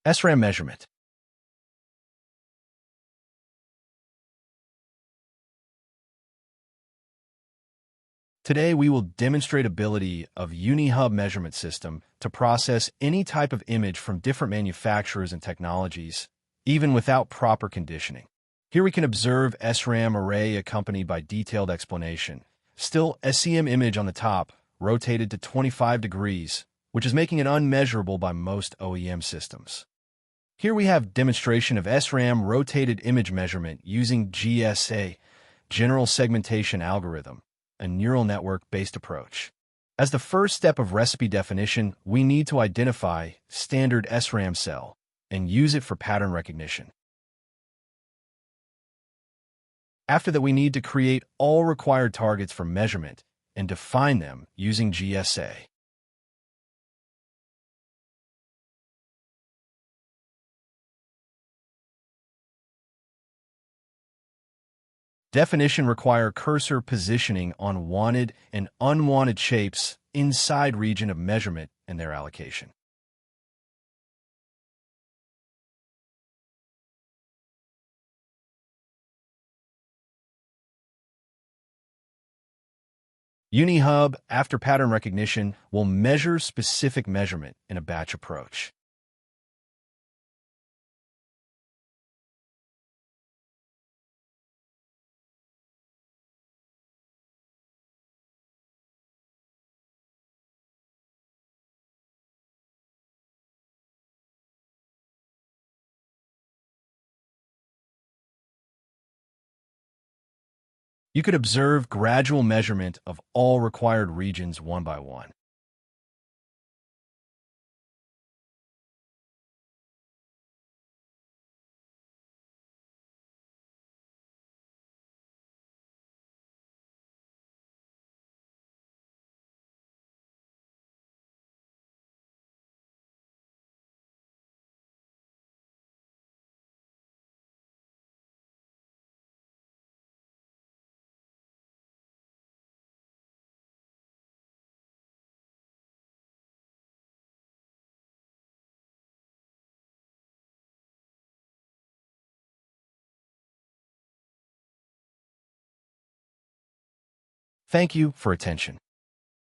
SRAM measurement. Today, we will demonstrate ability of UniHub measurement system to process any type of image from different manufacturers and technologies, even without proper conditioning. Here we can observe SRAM array accompanied by detailed explanation. Still, SCM image on the top, rotated to 25 degrees, which is making it unmeasurable by most OEM systems. Here we have demonstration of SRAM rotated image measurement using GSA, General Segmentation Algorithm, a neural network-based approach. As the first step of recipe definition, we need to identify standard SRAM cell and use it for pattern recognition. After that, we need to create all required targets for measurement and define them using GSA. Definition require cursor positioning on wanted and unwanted shapes inside region of measurement and their allocation. UniHub, after pattern recognition, will measure specific measurement in a batch approach. You could observe gradual measurement of all required regions one by one. Thank you for attention.